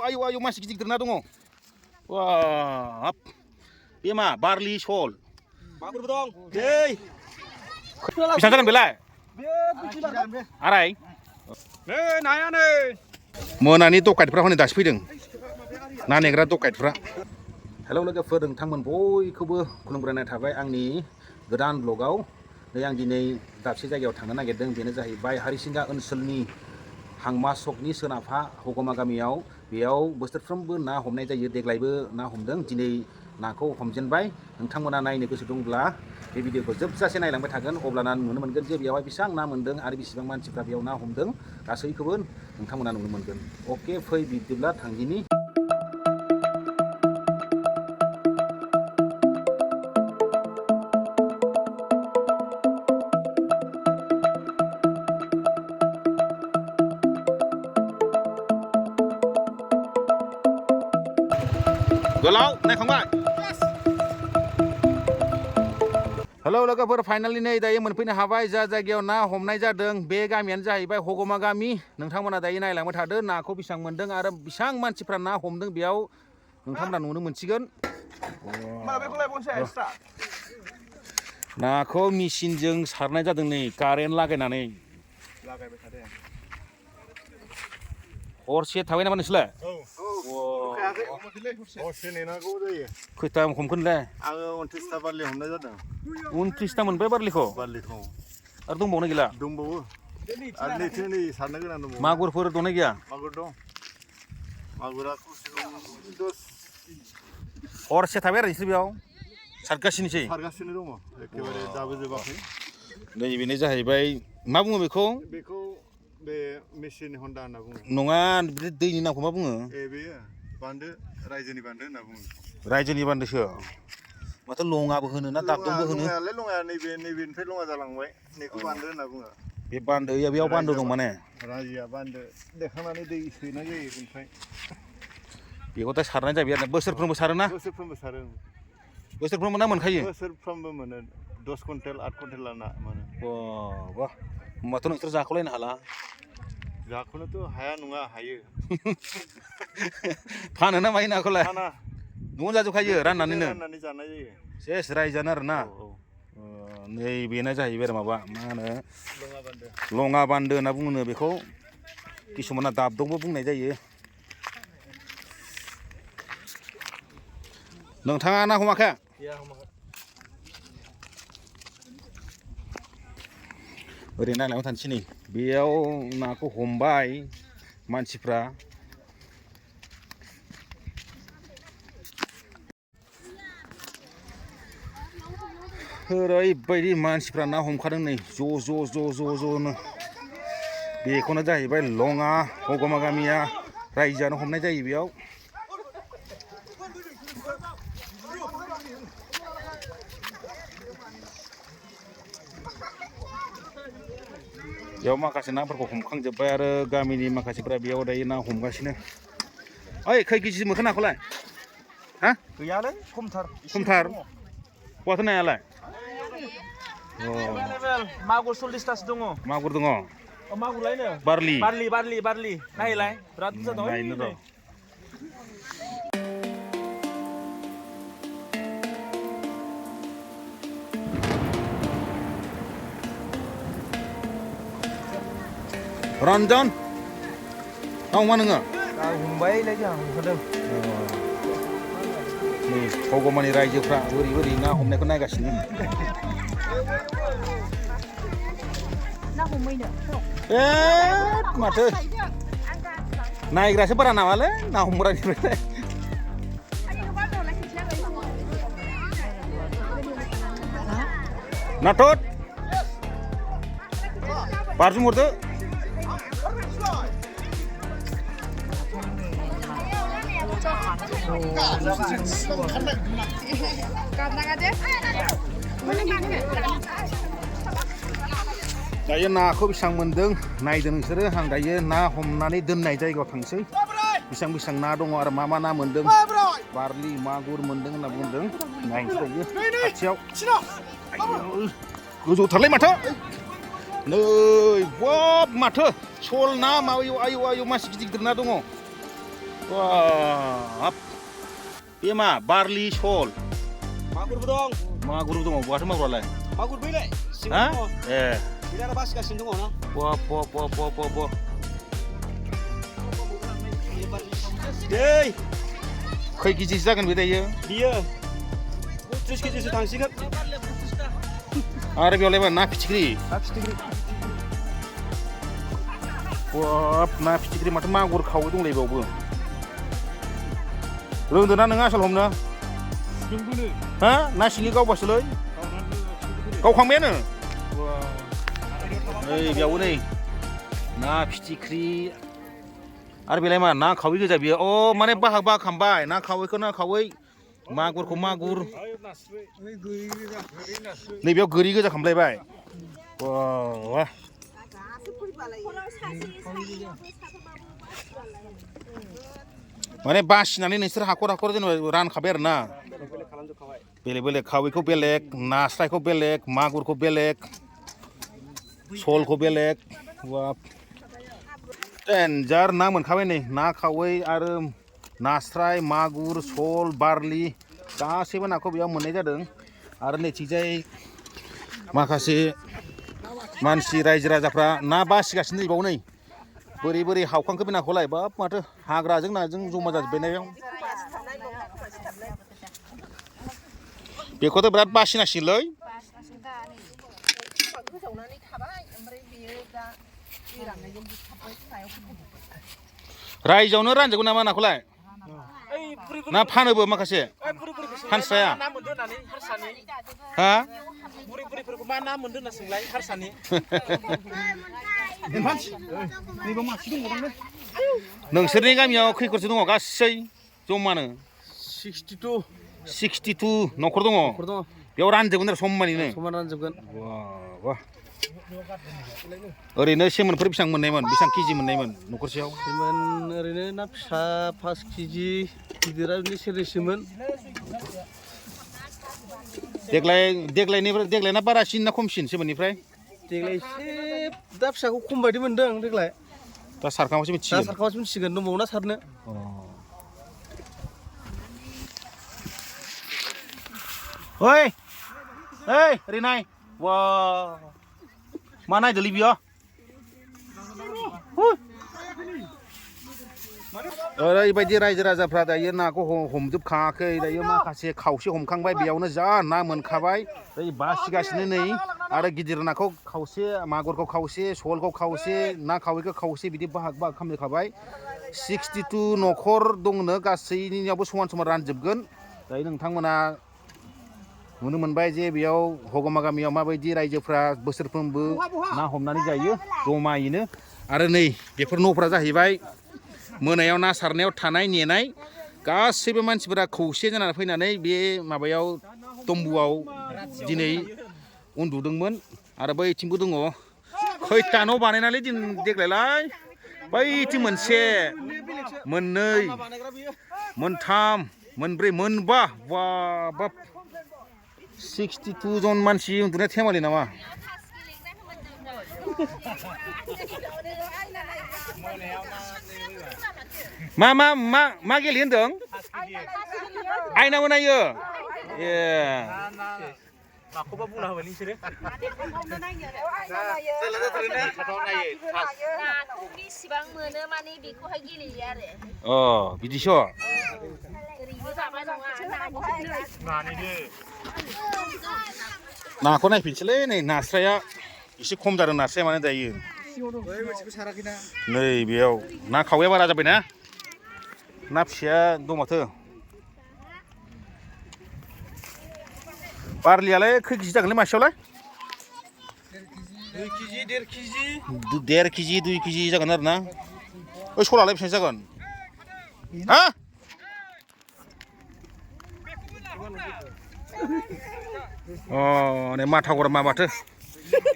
ayo masih गिदिर ना दङ wah bे मा बारलि सल मागुरबो दं दै बेसेबां जागोन बेलाय आराय नै नाया नै मोनानि दकाइटफ्रा हनै दासो फैदों ना नेग्रा दकाइटफ्रा हेलौ लोगोफोर नोंथांमोन बयखौबो खुलुमग्रोनाय थाबाय आंनि गोदान ब्लगाव नै आं दिनै दाबसे जायगायाव थांनो नागिरदों बेनो जाहैबाय हारिसिंगा ओनसोलनि हांमा सकनि सोनाबहा हगमा गामियाव बेयाव बोसोरफ्रोमबो ना हमनाय जायो देग्लायबो ना हमदों दिनै नाखौ हमजेनबाय नोंथांमोना नायनो गोसो दंब्ला बे भिडिअखौ जोबजासे नायलांबाय थागोन अब्लाना नुनो मोनगोन जे बेयावहाय बेसेबां ना मोन्दों आरो बेसेबां मानसिफ्रा बेयाव ना हमदों गासैखौबो नोंथांमोना नुनो मोनगोन अके फै बिदिब्ला थांदिनि गोलाव नायखांबाय हेलौ लोगोफोर फाइनालि नै दायो मोनफैनो हाबाय जा जायगायाव ना हमनाय जादों बे गामियानो जाहैबाय हगमा गामि नोंथांमोना दायो नायलांबाय थादो नाखौ बेसेबां मोन्दों आरो बेसेबां मानसिफ्रा ना हमदों बेयाव नोंथांमोना नुनो मोनसिगोन नाखौ मेसिनजों सारनाय जादों नै कारेन्ट लागायनानै हरसे थाबाय नामा नोंसोरलाय हरसे नेनांगौ जायो खैथा हमखोनलाय आङो 29टा बारलि हमनाय जादों 29टा मोनबाय बारलिखौ आरो दंबावनो गैला दंबावो आरो नै सारनो गोनां दंबावो मागुरफोर दंना गैया मागुर दं मागुरा हरसे थाबाय आरो नोंसोर बेयाव सारगासिनो दङ एखेबारे दाबो जोबाखै नै बेनो जाहैबाय मा बुङो बेखौ बे मेसिन हन्डा होनना बुङो नङा दैनि नामखौ मा बुङो बेयो बान्दो रायजोनि बान्दो होनना बुङो रायजोनि बान्दोसो माथो लङाबो होनो ना दाबदंबो होनो लङाया नैबेनिफ्राय लङा जालांबाय बेखौ बान्दो होनना बुङो बे बान्दो बेयाव बान्दो दं माने राजिया बान्दो देखांनानै दै सोनाय जायो ओमफ्राय बेखौ दा सारनाय जाबाय आरो बोसोरफ्रोमबो सारोना बोसोरफ्रोमबो सारो बोसोरफ्रोमबो ना मोनखायो बोसोरफ्रोमबो मोनो 10 कुइन्टेल 8 कुइन्टेल ना मोनो वाह होमबाथ' नोंसोर जाख'लायनो हाला जाख'नोथ' हाया नङा हायो फानो ना मायो नाखौलाय फाना न'आवनो जाजोबखायो राननानै जानाय जायो सेस रायजानो आरो ना नै बेनो जाहैबाय आरो माबा मा होनो लङा बान्दो होनना बुङो बेखौ किसुमाना दाबदंबो बुंनाय जायो नोंथाङा ना हमाखै ओरै नायलांबाय थानोसै नै बेयाव नाखौ हमबाय मानसिफ्रा ओरैबायदि मानसिफ्रा ना हमखादों नै ज'नो बेखौनो जाहैबाय लङा हगमा गामिया रायजोआनो हमनाय जायो बेयाव बेयाव माखासे नाफोरखौ हमखांजोब्बाय आरो गामिनि माखासेफ्रा बेयाव दायो ना हमगासिनो ओइ खै केजि मोनखो नाखौलाय हा गैयालै खमथार बहाथो नायालाय मागुर 40टासो दङ मागुर दङ मागुरलायनो बारलि नायलाय बिराद बुरजा दं नायनो र' रन्जन ना हमा नोङो हमबायलै जों हमखादों नै हगमानि रायजोफ्रा बोरै ना हमनायखौ नायगासिनो माथो नायग्रासो बारा नामालै ना हमग्रानिफ्राय नाथुर बारजुम हरदो दायो नाखौ बेसेबां मोन्दों नायदो नोंसोरो आं दायो ना हमनानै दोननाय जायगायाव थांसै बेसेबां ना दङ आरो मा ना मोन्दों बारलि मागुर मोन्दों होनना बुंदों नायनोसै दायो खाथियाव गोजौथारलै माथो नै बाब माथो सल ना माबायो आयौ मासि गिदिर ना दङ Wah, bे मा बारलि सल मागुरबो दं मागुर दङ बहाथो मागुरालाय मागुर बैलाय हा सिङाव दङ ए बिराद बासिगासिनो दङ ना ब दै खै केजिसो जागोन बे दायो बियो 30 केजिसो थांसिगोन आरो बेयावलाय मा ना फिथिख्रि ना फिथिख्रि बाब ना फिथिख्रि माथो मागुर खावै दंलाय बेयावबो रोंदोंना नोङो आसल हमनो हा ना सिंगि गावबासोलै गावखांबायानो ओइ बेयावबो नै ना फिथिख्रि आरो बेलाय मा ना खावै गोजा बियो अ माने बाहाग खामबाय ना खावैखौ ना खावै मागुरखौ मागुर नैबेयाव गोरि गोजा खामलायबाय वाह माने बासिनानै नोंसोर हाखर जेनेबा रानखाबाय आरो ना बेलेग खावैखौ बेलेग नास्रायखौ बेलेग मागुरखौ बेलेग सलखौ बेलेग वाह डेन्जार ना मोनखाबाय नै ना खावै आरो नास्राय मागुर सल बारलि गासैबो नाखौ बेयाव मोननाय जादों आरो नैथिंजाय माखासे मानसि रायजो राजाफ्रा ना बासिगासिनो दंबावो नै बोरै हावखांखो बे नाखौलाय बाब माथो हाग्राजों नाजों जमा जाजोब्बाय बेयाव बेखौथ' बिराद बासिनांसिगोनलै रायजोआवनो रानजोबगोन नामा नाखौलाय ना फानोबो माखासे फानस्राया हा बुरिफोरखौ मा ना मोनदों होनना सोंलाय हारसानि नोंसोरनि गामियाव खैखरसो दङ गासै जमानो 62 न'खर दङ बेयाव रानजोबगोन आरो समानैनो समान रानजोबगोन वाह ओरैनो सेमोनफोर बेसेबां मोननायमोन बेसेबां केजि मोननायमोन न'खरसेयाव ओरैनो ना फिसा 5 केजि गिदिरा सेरनैसोमोन देग्लायना बारासिन ना खमसिन सेमोननिफ्राय देग्लाय एसे दा फिसाखौ खम बायदि मोनदों देग्लाय दा सारखांबासो मिथिसिगोन दंबावो ना सारनो ओइ ओरै नाय वा मा नायदोलै बियो ओरैबायदि रायजो राजाफ्रा दायो नाखौ हमजोबखाङाखै दायो माखासे खावसे हमखांबाय बेयावनो जा ना मोनखाबाय ओइ बासिगासिनो नै आरो गिदिर नाखौ खावसे मागुरखौ खावसे सलखौ खावसे ना खावैखौ खावसे बिदि बाहाग खालामजोबखाबाय 62 न'खर दंनो गासैनियावबो समान रानजोबगोन दायो नोंथांमोना नुनो मोनबाय जे बेयाव हगमा गामियाव माबायदि रायजोफ्रा बोसोरफ्रोमबो ना हमनानै जायो जमायैनो आरो नै बेफोर न'फोरा जाहैबाय मोनायाव ना सारनायाव थानाय नेनाय गासैबो मानसिफोरा खौसे जानानै फैनानै बे माबायाव तम्बुआव दिनै उन्दुदोंमोन आरो बैथिंबो दङ खैथा न' बानायनानै देग्लायलाय बैथिं मोनसे मोननै मोनथाम मोनब्रै मोनबा बाब 62 जन मानसि उन्दुनाय थेमालि नामा मा गेलेयो होनदों आयनाबो नायो ए माखौबा बुंना होबाय नोंसोरो नाखौ बेसेबां मोनो माने बेखौहाय गेलेयो आरो अ बिदिसो ओरैनो जाबाय नङा नाखौ नायफिनसैलै नै नास्राया एसे खम जादों नास्राया माने दायो नै बेयाव ना खावैया बारा जाबायना ना फिसाया दं माथो बारलियालाय खै केजि जागोनलै मासेयावलाय 1.5 केजि 2 केजि जागोन आरो ना ओइ सलालाय बेसेबां जागोन हा अ नै माथागरा मा माथो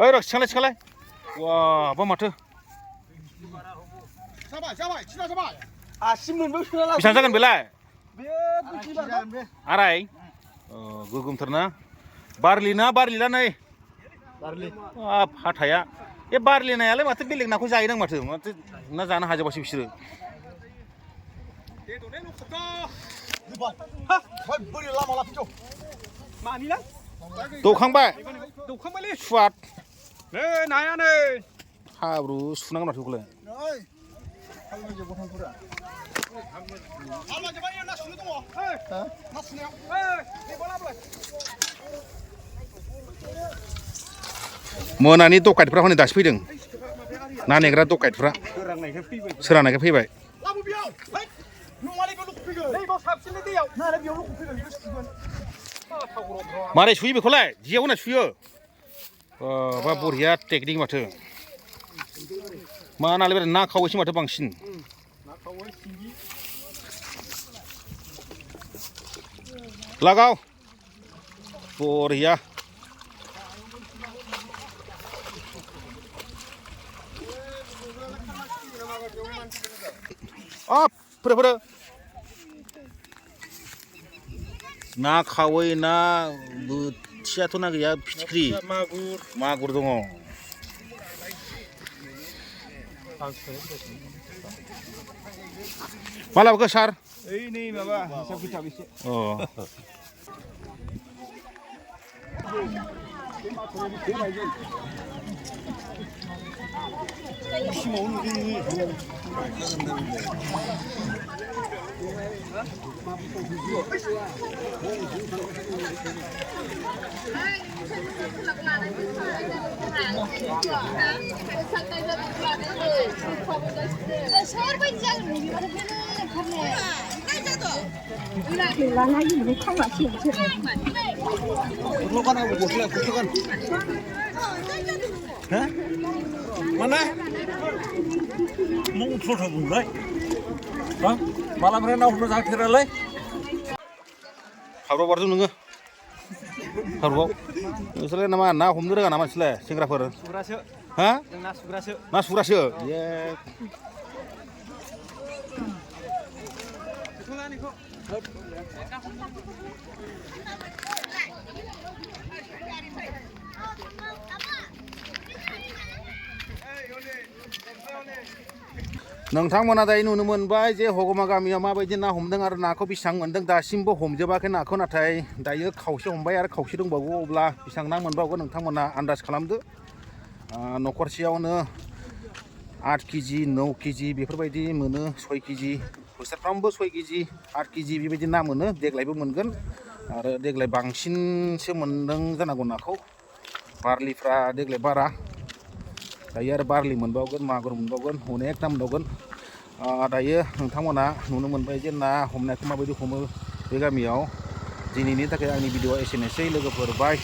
ओइ र' सिखांलाय वाबा माथो बेसेबां जागोन बेलाय आराय गोगोमथारना बारलिला नै हाथाया बे बारलि नायालाय माथो बेलेग नाखौ जायोदां माथो ना जानो हाजोबासो बिसोरो मानिला दौखांबाय दौखांबायलै सुवाद नै नाया नै हाब्रु सुनांगौ माथो बेखौलाय मोनानि दकाइटफ्रा हनै दासो फैदों ना नेग्रा दकाइटफ्रा सोरांनायखाय फैबाय मारै सुयो बेखौलाय जियाव होना सुयो बा बरिया टेकनिक माथो मा नालाय ना खावैसो माथो बांसिन लागाव बरिया फोरो ना खावै ना बोथियाथ' ना गैया फिथिख्रि मागुर दङ मा लाबोखो सार ओइ नै माबा हिसाब खिथाब एसे mana mau udah mulai bang malam hari nak udah sakit lagi हाब्रुआव बारजों नोङो हाब्रुआव नोंसोरलाय नामा ना हमनो रोङा नामा नोंसोरलाय सेंग्राफोर सुग्रासो हा जों ना सुग्रासो ना सुग्रासो ए नोंथांमोना दायो नुनो मोनबाय जे हगमा गामियाव माबायदि ना हमदों आरो नाखौ बेसेबां मोनदों दासिमबो हमजोबाखै नाखौ नाथाय दायो खावसे हमबाय आरो खावसे दंबावो अब्ला बेसेबां ना मोनबावगोन नोंथांमोना आन्दाज खालामदो न'खरसेयावनो 8 केजि 9 केजि बेफोरबायदि मोनो 6 केजि बोसोरफ्रामबो 6 केजि 8 केजि बेबायदि ना मोनो देग्लायबो मोनगोन आरो देग्लाय बांसिनसो मोनदों जानांगौ नाखौ बारलिफ्रा देग्लाय बारा दायो आरो बारलि मोनबावगोन मागुर मोनबावगोन अनेक ना मोनबावगोन दायो नोंथांमोना नुनो मोनबाय जे ना हमनायखौ माबायदि हमो बे गामियाव दिनैनि थाखाय आंनि भिडिअआ एसेनोसै लोगोफोर बाय